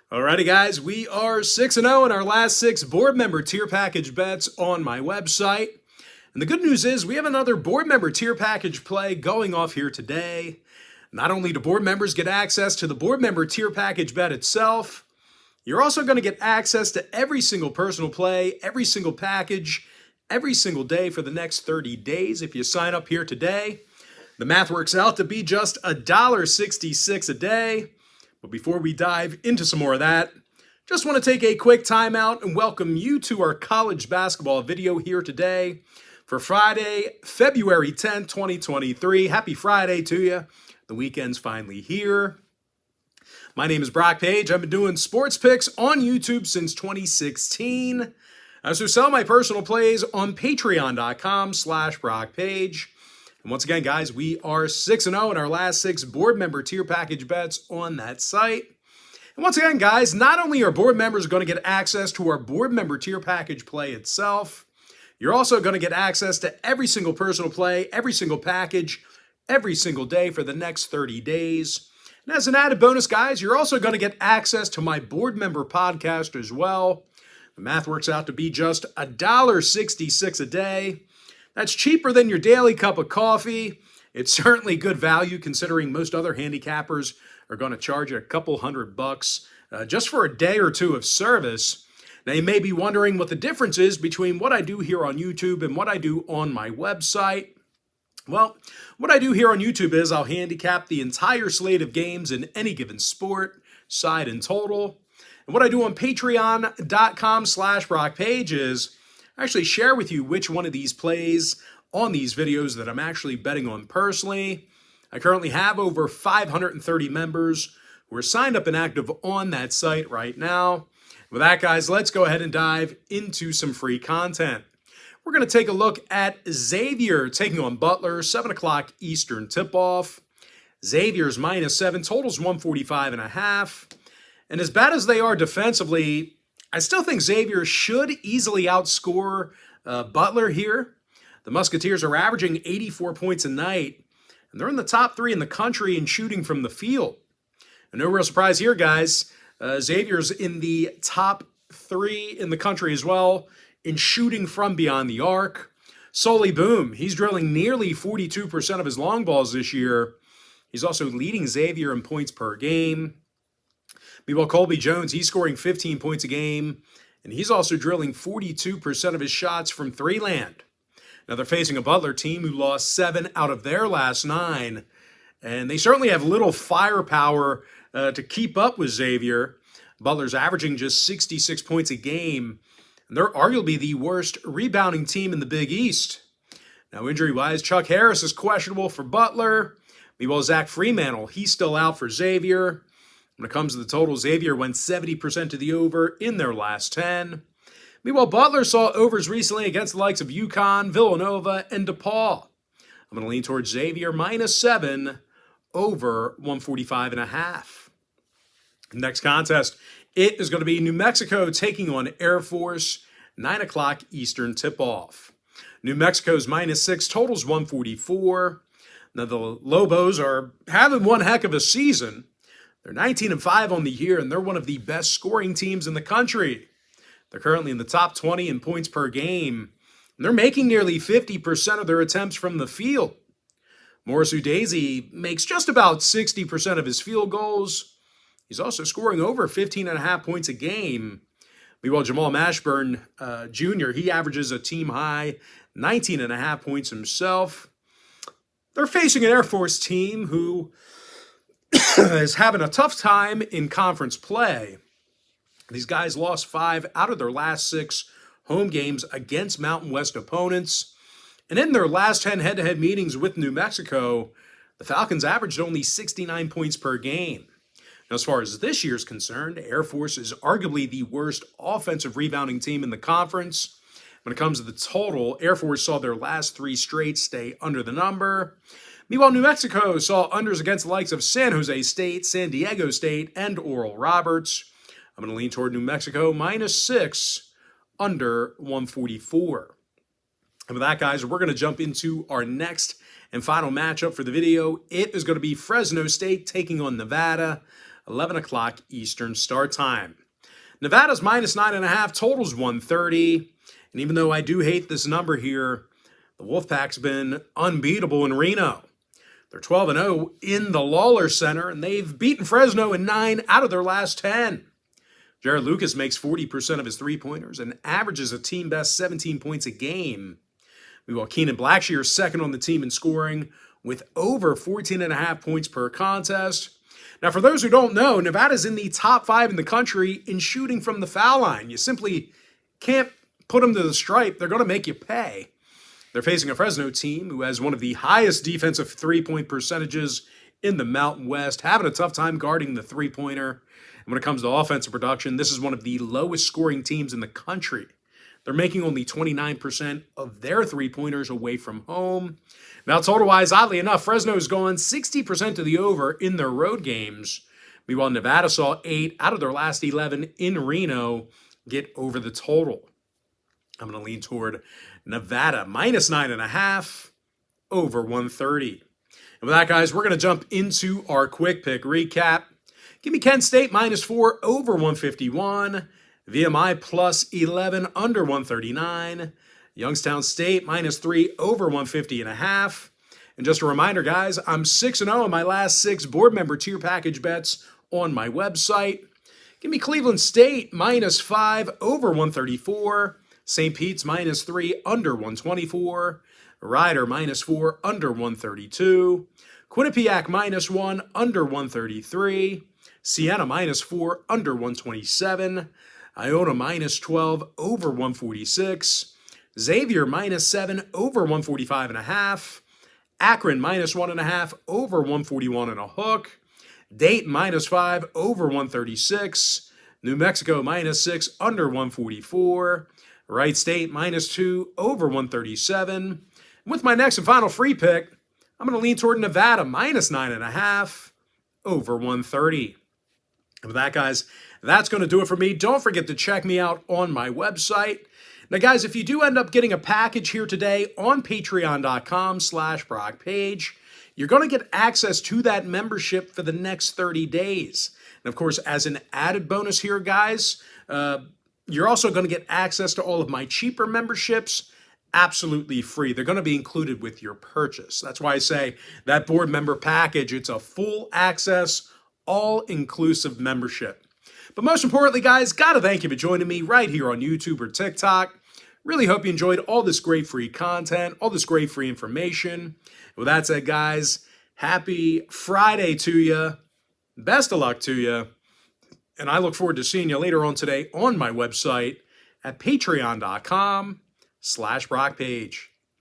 Alrighty, guys, we are 6-0 in our last 6 board member tier package bets on my website. And the good news is we have another board member tier package play going off here today. Not only do board members get access to the board member tier package bet itself, you're also going to get access to every single personal play, every single package, every single day for the next 30 days if you sign up here today. The math works out to be just $1.66 a day. But before we dive into some more of that, just want to take a quick time out and welcome you to our college basketball video here today for Friday, February 10th, 2023. Happy Friday to you. The weekend's finally here. My name is Brock Page. I've been doing sports picks on YouTube since 2016. I also sell my personal plays on patreon.com/BrockPage. And once again, guys, we are 6-0 in our last 6 board member tier package bets on that site. And once again, guys, not only are board members going to get access to our board member tier package play itself, you're also going to get access to every single personal play, every single package, every single day for the next 30 days. And as an added bonus, guys, you're also going to get access to my board member podcast as well. The math works out to be just $1.66 a day. That's cheaper than your daily cup of coffee. It's certainly good value considering most other handicappers are going to charge you a couple $100 just for a day or two of service. Now, you may be wondering what the difference is between what I do here on YouTube and what I do on my website. Well, what I do here on YouTube is I'll handicap the entire slate of games in any given sport, side and total. And what I do on patreon.com/BrockPage is I actually share with you which one of these plays on these videos that I'm actually betting on personally. I currently have over 530 members who are signed up and active on that site right now. With that, guys, let's go ahead and dive into some free content. We're going to take a look at Xavier taking on Butler, 7 o'clock Eastern tip-off. Xavier's -7, totals 145.5. And as bad as they are defensively, I still think Xavier should easily outscore Butler here. The Musketeers are averaging 84 points a night, and they're in the top 3 in the country in shooting from the field. And no real surprise here, guys. Xavier's in the top 3 in the country as well in shooting from beyond the arc. Solly Boom, he's drilling nearly 42% of his long balls this year. He's also leading Xavier in points per game. Meanwhile, Colby Jones, he's scoring 15 points a game, and he's also drilling 42% of his shots from three-land. Now, they're facing a Butler team who lost 7 out of their last 9, and they certainly have little firepower to keep up with Xavier. Butler's averaging just 66 points a game, and they're arguably the worst rebounding team in the Big East. Now, injury-wise, Chuck Harris is questionable for Butler. Meanwhile, Zach Freemantle, he's still out for Xavier. When it comes to the total, Xavier went 70% to the over in their last 10. Meanwhile, Butler saw overs recently against the likes of UConn, Villanova, and DePaul. I'm going to lean towards Xavier -7 over 145.5. Next contest, it is going to be New Mexico taking on Air Force, 9 o'clock Eastern tip-off. New Mexico's -6, totals 144. Now, the Lobos are having one heck of a season. They're 19-5 on the year, and they're one of the best scoring teams in the country. They're currently in the top 20 in points per game, and they're making nearly 50% of their attempts from the field. Morris Udeze makes just about 60% of his field goals. He's also scoring over 15.5 points a game. Meanwhile, Jamal Mashburn Jr., he averages a team-high 19.5 points himself. They're facing an Air Force team who is having a tough time in conference play. These guys lost 5 out of their last 6 home games against Mountain West opponents. And in their last 10 head-to-head meetings with New Mexico, the Falcons averaged only 69 points per game. Now, as far as this year's concerned, Air Force is arguably the worst offensive rebounding team in the conference. When it comes to the total, Air Force saw their last 3 straight stay under the number. Meanwhile, New Mexico saw unders against the likes of San Jose State, San Diego State, and Oral Roberts. I'm going to lean toward New Mexico -6 under 144. And with that, guys, we're going to jump into our next and final matchup for the video. It is going to be Fresno State taking on Nevada. 11 o'clock Eastern start time. Nevada's minus 9.5, totals 130. And even though I do hate this number here, the Wolfpack's been unbeatable in Reno. They're 12-0 in the Lawler Center, and they've beaten Fresno in 9 out of their last 10. Jared Lucas makes 40% of his three-pointers and averages a team-best 17 points a game. Meanwhile, Keenan Blackshear is second on the team in scoring with over 14.5 points per contest. Now, for those who don't know, Nevada's in the top 5 in the country in shooting from the foul line. You simply can't put them to the stripe. They're going to make you pay. They're facing a Fresno team who has one of the highest defensive three-point percentages in the Mountain West, having a tough time guarding the three-pointer. And when it comes to offensive production, this is one of the lowest scoring teams in the country. They're making only 29% of their three-pointers away from home. Now, total-wise, oddly enough, Fresno's gone 60% to the over in their road games. Meanwhile, Nevada saw 8 out of their last 11 in Reno get over the total. I'm going to lean toward Nevada, minus 9.5, over 130. And with that, guys, we're going to jump into our quick pick recap. Give me Kent State, minus 4, over 151. VMI, plus 11, under 139. Youngstown State, minus 3, over 150.5. And just a reminder, guys, I'm 6-0 in my last 6 board member tier package bets on my website. Give me Cleveland State, minus 5, over 134. St. Pete's, minus 3, under 124. Rider, minus 4, under 132. Quinnipiac, minus 1, under 133. Sienna, minus 4, under 127. IONA, minus 12, over 146. Xavier, minus 7, over 145.5. AKRON, minus 1.5, over 141 and a hook. DAYT, minus 5, over 136. New Mexico, minus 6, under 144. Wright State, minus 2, over 137. And with my next and final free pick, I'm going to lean toward Nevada, minus 9.5, over 130. And with that, guys, that's going to do it for me. Don't forget to check me out on my website. Now, guys, if you do end up getting a package here today on patreon.com/BrockPage, you're going to get access to that membership for the next 30 days. And, of course, as an added bonus here, guys, you're also going to get access to all of my cheaper memberships absolutely free. They're going to be included with your purchase. That's why I say that board member package, it's a full access, all-inclusive membership. But most importantly, guys, got to thank you for joining me right here on YouTube or TikTok. Really hope you enjoyed all this great free content, all this great free information. With that said, guys, happy Friday to you. Best of luck to you. And I look forward to seeing you later on today on my website at patreon.com/BrockPage.